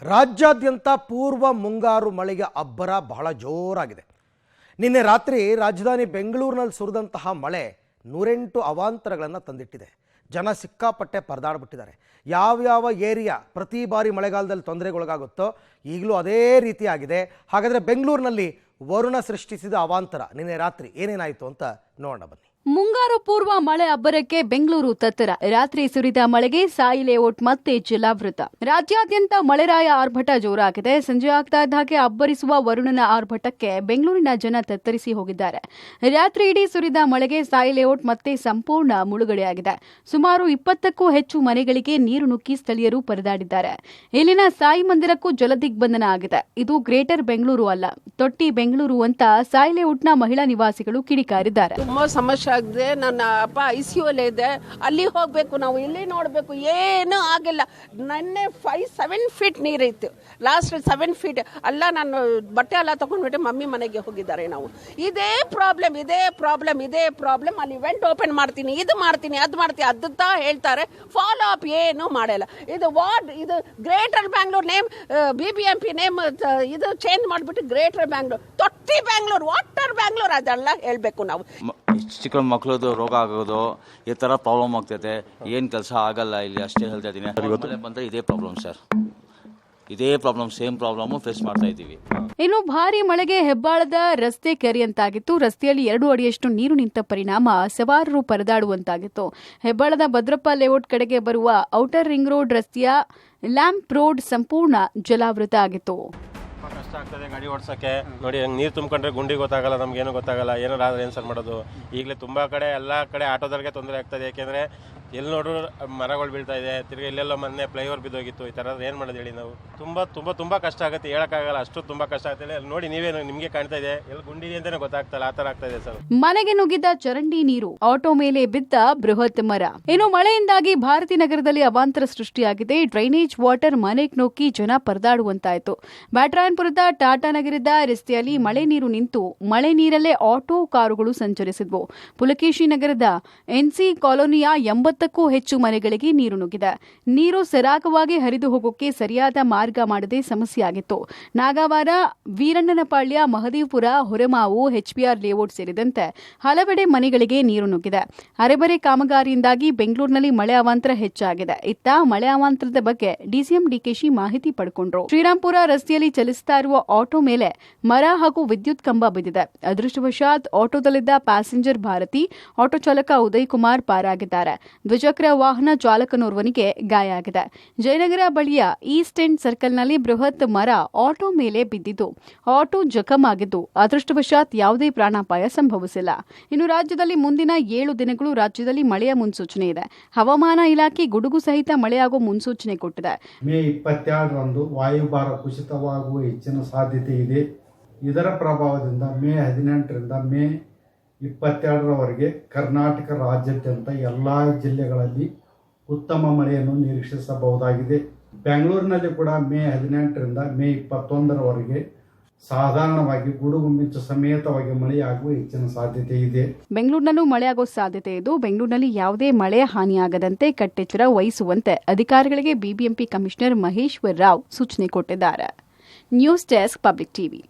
ರಾಜ್ಯಾದ್ಯಂತ ಪೂರ್ವ ಮುಂಗಾರು ಮಳೆಗೆ ಅಬ್ಬರ ಬಹಳ ಜೋರಾಗಿದೆ. ನಿನ್ನೆ ರಾತ್ರಿ ರಾಜಧಾನಿ ಬೆಂಗಳೂರಿನಲ್ಲಿ ಸುರಿದಂತಹ ಮಳೆ 108 ಅವಾಂತರಗಳನ್ನು ತಂದಿಟ್ಟಿದೆ. ಜನ ಸಿಕ್ಕಾಪಟ್ಟೆ ಪರದಾಡ್ಬಿಟ್ಟಿದ್ದಾರೆ. ಯಾವ್ಯಾವ ಏರಿಯಾ ಪ್ರತಿ ಬಾರಿ ಮಳೆಗಾಲದಲ್ಲಿ ತೊಂದರೆಗೊಳಗಾಗುತ್ತೋ ಈಗಲೂ ಅದೇ ರೀತಿಯಾಗಿದೆ. ಹಾಗಾದರೆ ಬೆಂಗಳೂರಿನಲ್ಲಿ ವರುಣ ಸೃಷ್ಟಿಸಿದ ಅವಾಂತರ ನಿನ್ನೆ ರಾತ್ರಿ ಏನೇನಾಯಿತು ಅಂತ ನೋಡೋಣ ಬನ್ನಿ. ಮುಂಗಾರು ಪೂರ್ವ ಮಳೆ ಅಬ್ಬರಕ್ಕೆ ಬೆಂಗಳೂರು ತತ್ತರ. ರಾತ್ರಿ ಸುರಿದ ಮಳೆಗೆ ಸಾಯಿ ಲೇಔಟ್ ಮತ್ತೆ ಜಲಾವೃತ. ರಾಜ್ಯಾದ್ಯಂತ ಮಳೆರಾಯ ಆರ್ಭಟ ಜೋರಾಗಿದೆ. ಸಂಜೆ ಆಗ್ತಾ ಇದ್ದ ಹಾಗೆ ಅಬ್ಬರಿಸುವ ವರುಣನ ಆರ್ಭಟಕ್ಕೆ ಬೆಂಗಳೂರಿನ ಜನ ತತ್ತರಿಸಿ ಹೋಗಿದ್ದಾರೆ. ರಾತ್ರಿ ಇಡೀ ಸುರಿದ ಮಳೆಗೆ ಸಾಯಿ ಲೇಔಟ್ ಮತ್ತೆ ಸಂಪೂರ್ಣ ಮುಳುಗಡೆಯಾಗಿದೆ. ಸುಮಾರು 20ಕ್ಕೂ ಹೆಚ್ಚು ಮನೆಗಳಿಗೆ ನೀರು ನುಗ್ಗಿ ಸ್ಥಳೀಯರು ಪರದಾಡಿದ್ದಾರೆ. ಇಲ್ಲಿನ ಸಾಯಿ ಮಂದಿರಕ್ಕೂ ಜಲದಿಗ್ಬಂಧನ ಆಗಿದೆ. ಇದು ಗ್ರೇಟರ್ ಬೆಂಗಳೂರು ಅಲ್ಲ, ತೊಟ್ಟಿ ಬೆಂಗಳೂರು ಅಂತ ಸಾಯಿ ಲೇಔಟ್ನ ಮಹಿಳಾ ನಿವಾಸಿಗಳು ಕಿಡಿಕಾರಿದ್ದಾರೆ. ತುಂಬಾ ಸಮಸ್ಯೆ ಆಗಿದೆ. ನನ್ನ ಅಪ್ಪ ICU ಅಲ್ಲೇ ಇದೆ, ಅಲ್ಲಿ ಹೋಗ್ಬೇಕು, ನಾವು ಇಲ್ಲಿ ನೋಡ್ಬೇಕು, ಏನೂ ಆಗಿಲ್ಲ. ನನ್ನೆ 7 ಫೀಟ್ ನೀರಿತ್ತು. ಲಾಸ್ಟ್ 7 ಫೀಟ್ ಅಲ್ಲ. ನಾನು ಬಟ್ಟೆ ಎಲ್ಲ ತಗೊಂಡ್ಬಿಟ್ಟು ಮಮ್ಮಿ ಮನೆಗೆ ಹೋಗಿದ್ದಾರೆ. ನಾವು ಇದೇ ಪ್ರಾಬ್ಲಮ್ ಅಲ್ಲಿ ಇವೆಂಟ್ ಓಪನ್ ಮಾಡ್ತೀನಿ, ಇದು ಮಾಡ್ತೀನಿ, ಅದು ಮಾಡ್ತೀನಿ ಅದಂತ ಹೇಳ್ತಾರೆ. ಫಾಲೋ ಅಪ್ ಏನು ಮಾಡಲ್ಲ. ಇದು ವಾರ್ಡ್, ಇದು greater Bangalore name, BBMP name ಇದು ಚೇಂಜ್ ಮಾಡಿಬಿಟ್ಟು ಗ್ರೇಟರ್ ಬ್ಯಾಂಗ್ಳೂರ್, ತೊಟ್ಟಿ ಬ್ಯಾಂಗ್ಳೂರ್, ವಾಟರ್ ಬ್ಯಾಂಗ್ಳೂರ್ ಅದೆಲ್ಲ ಹೇಳ್ಬೇಕು ನಾವು. ಚಿಕ್ಕ ಮಕ್ಕಳದು ರೋಗ ಆಗೋದು ಈ ಥರ ಪ್ರಾಬ್ಲಮ್ ಆಗ್ತೈತೆ. ಏನು ಕೆಲಸ ಆಗಲ್ಲ ಇಲ್ಲಿ, ಅಷ್ಟೇ ಹೇಳ್ತಾ ಇದ್ದೀನಿ. ಬಂದರೆ ಇದೇ ಪ್ರಾಬ್ಲಮ್ ಸರ್, ಇದೇ ಪ್ರಾಬ್ಲಮ್, ಸೇಮ್ ಪ್ರಾಬ್ಲಮ್ ಫೇಸ್ ಮಾಡ್ತಾ ಇದ್ದೀವಿ. ಇನ್ನು ಭಾರಿ ಮಳೆಗೆ ಹೆಬ್ಬಾಳದ ರಸ್ತೆ ಕೆರೆಯಂತಾಗಿತ್ತು. ರಸ್ತೆಯಲ್ಲಿ 2 ಅಡಿಯಷ್ಟು ನೀರು ನಿಂತ ಪರಿಣಾಮ ಸವಾರರು ಪರದಾಡುವಂತಾಗಿತ್ತು. ಹೆಬ್ಬಾಳದ ಭದ್ರಪ್ಪ ಲೇಔಟ್ ಕಡೆಗೆ ಬರುವ ಔಟರ್ ರಿಂಗ್ ರೋಡ್ ರಸ್ತೆಯ ಲ್ಯಾಂಪ್ ರೋಡ್ ಸಂಪೂರ್ಣ ಜಲಾವೃತ ಆಗಿತ್ತು. ಕಷ್ಟ ಆಗ್ತದೆ ಗಾಡಿ ಓಡಿಸೋಕ್ಕೆ. ನೋಡಿ, ಹಂಗೆ ನೀರು ತುಂಬಿಕೊಂಡ್ರೆ ಗುಂಡಿ ಗೊತ್ತಾಗಲ್ಲ, ನಮ್ಗೇನು ಗೊತ್ತಾಗಲ್ಲ, ಏನಾದ್ರು ಏನು ಸರ್ ಮಾಡೋದು. ಈಗಲೇ ತುಂಬ ಕಡೆ ಎಲ್ಲ ಕಡೆ ಆಟೋದವ್ರಿಗೆ ತೊಂದರೆ ಆಗ್ತದೆ. ಯಾಕೆಂದರೆ ಎಲ್ಲಿ ನೋಡ್ರು ಮರಗಳು ಬೀಳ್ತಾ ಇದೆ. ತಿರ್ಗಿ ಇಲ್ಲೆಲ್ಲ ಮೊನ್ನೆ ಫ್ಲೈಓವರ್ ಬಿದ್ದೋಗಿತ್ತು. ಈ ಥರದ್ದು ಏನು ಮಾಡೋದು ಹೇಳಿ ನಾವು. ತುಂಬ ಕಷ್ಟ ಆಗುತ್ತೆ, ಹೇಳೋಕ್ಕಾಗಲ್ಲ, ಅಷ್ಟು ತುಂಬ ಕಷ್ಟ ಆಗ್ತದೆ. ನೋಡಿ, ನೀವೇನು ನಿಮಗೆ ಕಾಣ್ತಾ ಇದೆ, ಎಲ್ಲಿ ಗುಂಡಿ ಅಂತಲೇ ಗೊತ್ತಾಗ್ತಲ್ಲ, ಆ ಥರ ಆಗ್ತಾ ಇದೆ ಸರ್. ಮನೆಗೆ ನುಗ್ಗಿದ್ದ ಚರಂಡಿ ನೀರು, ಆಟೋ ಮೇಲೆ ಬಿದ್ದ ಬೃಹತ್ ಮರ. ಇನ್ನು ಮಳೆಯಿಂದಾಗಿ ಭಾರತಿ ನಗರದಲ್ಲಿ ಅವಾಂತರ ಸೃಷ್ಟಿಯಾಗಿದೆ. ಡ್ರೈನೇಜ್ ವಾಟರ್ ಮನೆಗೆ ನುಗ್ಗಿ ಜನ ಪರದಾಡುವಂತಾಯಿತು. ಬ್ಯಾಟರಾಯನಪುರದ ಟಾಟಾ ನಗರದ ರಸ್ತೆಯಲ್ಲಿ ಮಳೆ ನೀರು ನಿಂತು ಮಳೆ ನೀರಲ್ಲೇ ಆಟೋ ಕಾರುಗಳು ಸಂಚರಿಸಿದ್ವು. ಪುಲಕೇಶಿ ನಗರದ NC ಕಾಲೋನಿಯ 80ಕ್ಕೂ ಹೆಚ್ಚು ಮನೆಗಳಿಗೆ ನೀರು ನುಗ್ಗಿದೆ. ನೀರು ಸರಾಗವಾಗಿ ಹರಿದು ಹೋಗೋಕೆ ಸರಿಯಾದ ಮಾರ್ಗ ಮಾಡದೆ ಸಮಸ್ಯೆಯಾಗಿತ್ತು. ನಾಗವಾರ, ವೀರಣ್ಣನಪಾಳ್ಯ, ಮಹದೇವಪುರ, ಹೊರಮಾವು, HBR ಲೇಔಟ್ ಸೇರಿದಂತೆ ಹಲವೆಡೆ ಮನೆಗಳಿಗೆ ನೀರು ನುಗ್ಗಿದೆ. ಅರೆಬರೆ ಕಾಮಗಾರಿಯಿಂದಾಗಿ ಬೆಂಗಳೂರಿನಲ್ಲಿ ಮಳೆ ಅವಾಂತರ ಹೆಚ್ಚಾಗಿದೆ. ಇತ್ತ ಮಳೆ ಅವಾಂತರದ ಬಗ್ಗೆ DCM DKಶಿ ಮಾಹಿತಿ ಪಡೆಕೊಂಡ್ರು. ಶ್ರೀರಾಂಪುರ ರಸ್ತೆಯಲ್ಲಿ ಚಲಿಸುತ್ತಾ ಇರುವ ಆಟೋ ಮೇಲೆ ಮರ ಹಾಗೂ ವಿದ್ಯುತ್ ಕಂಬ ಬಿದ್ದಿದೆ. ಅದೃಷ್ಟವಶಾತ್ ಆಟೋದಲ್ಲಿದ್ದ ಪ್ಯಾಸೆಂಜರ್ ಭಾರತಿ, ಆಟೋ ಚಾಲಕ ಉದಯ್ ಕುಮಾರ್ ಪಾರಾಗಿದ್ದಾರೆ. ದ್ವಿಚಕ್ರ ವಾಹನ ಚಾಲಕನೋರ್ವನಿಗೆ ಗಾಯ ಆಗಿದೆ. ಜಯನಗರ ಬಳಿಯ ಈಸ್ಟ್ ಎಂಡ್ ಸರ್ಕಲ್ನಲ್ಲಿ ಬೃಹತ್ ಮರ ಆಟೋ ಮೇಲೆ ಬಿದ್ದಿದ್ದು ಆಟೋ ಜಖಂ ಆಗಿದ್ದು ಅದೃಷ್ಟವಶಾತ್ ಯಾವುದೇ ಪ್ರಾಣಾಪಾಯ ಸಂಭವಿಸಿಲ್ಲ. ಇನ್ನು ರಾಜ್ಯದಲ್ಲಿ ಮುಂದಿನ 7 ದಿನಗಳು ರಾಜ್ಯದಲ್ಲಿ ಮಳೆಯ ಮುನ್ಸೂಚನೆ ಇದೆ. ಹವಾಮಾನ ಇಲಾಖೆ ಗುಡುಗು ಸಹಿತ ಮಳೆಯಾಗುವ ಮುನ್ಸೂಚನೆ ಕೊಟ್ಟಿದೆ. ಮೇ 22ರಂದು ವಾಯುಭಾರ ಕುಸಿತವಾಗುವ ಹೆಚ್ಚಿನ ಸಾಧ್ಯತೆ ಇದೆ. ಇದರ ಪ್ರಭಾವದಿಂದ ಮೇ 18ರಿಂದ ಮೇ 22ರವರೆಗೆ ಕರ್ನಾಟಕ ರಾಜ್ಯಾದ್ಯಂತ ಎಲ್ಲ ಜಿಲ್ಲೆಗಳಲ್ಲಿ ಉತ್ತಮ ಮಳೆಯನ್ನು ನಿರೀಕ್ಷಿಸಬಹುದಾಗಿದೆ. ಬೆಂಗಳೂರಿನಲ್ಲಿ ಕೂಡ ಮೇ 18ರಿಂದ ಮೇ 21ರವರೆಗೆ ಸಾಧಾರಣವಾಗಿ ಗುಡುಗು ಮಿಂಚು ಸಮೇತವಾಗಿ ಮಳೆಯಾಗುವ ಹೆಚ್ಚಿನ ಸಾಧ್ಯತೆ ಇದೆ. ಬೆಂಗಳೂರಿನಲ್ಲೂ ಮಳೆಯಾಗುವ ಸಾಧ್ಯತೆ ಇದ್ದು ಬೆಂಗಳೂರಿನಲ್ಲಿ ಯಾವುದೇ ಮಳೆ ಹಾನಿಯಾಗದಂತೆ ಕಟ್ಟೆಚ್ಚರ ವಹಿಸುವಂತೆ ಅಧಿಕಾರಿಗಳಿಗೆ BBMP ಕಮಿಷನರ್ ಮಹೇಶ್ವರ್ ರಾವ್ ಸೂಚನೆ ಕೊಟ್ಟಿದ್ದಾರೆ. News desk, public TV.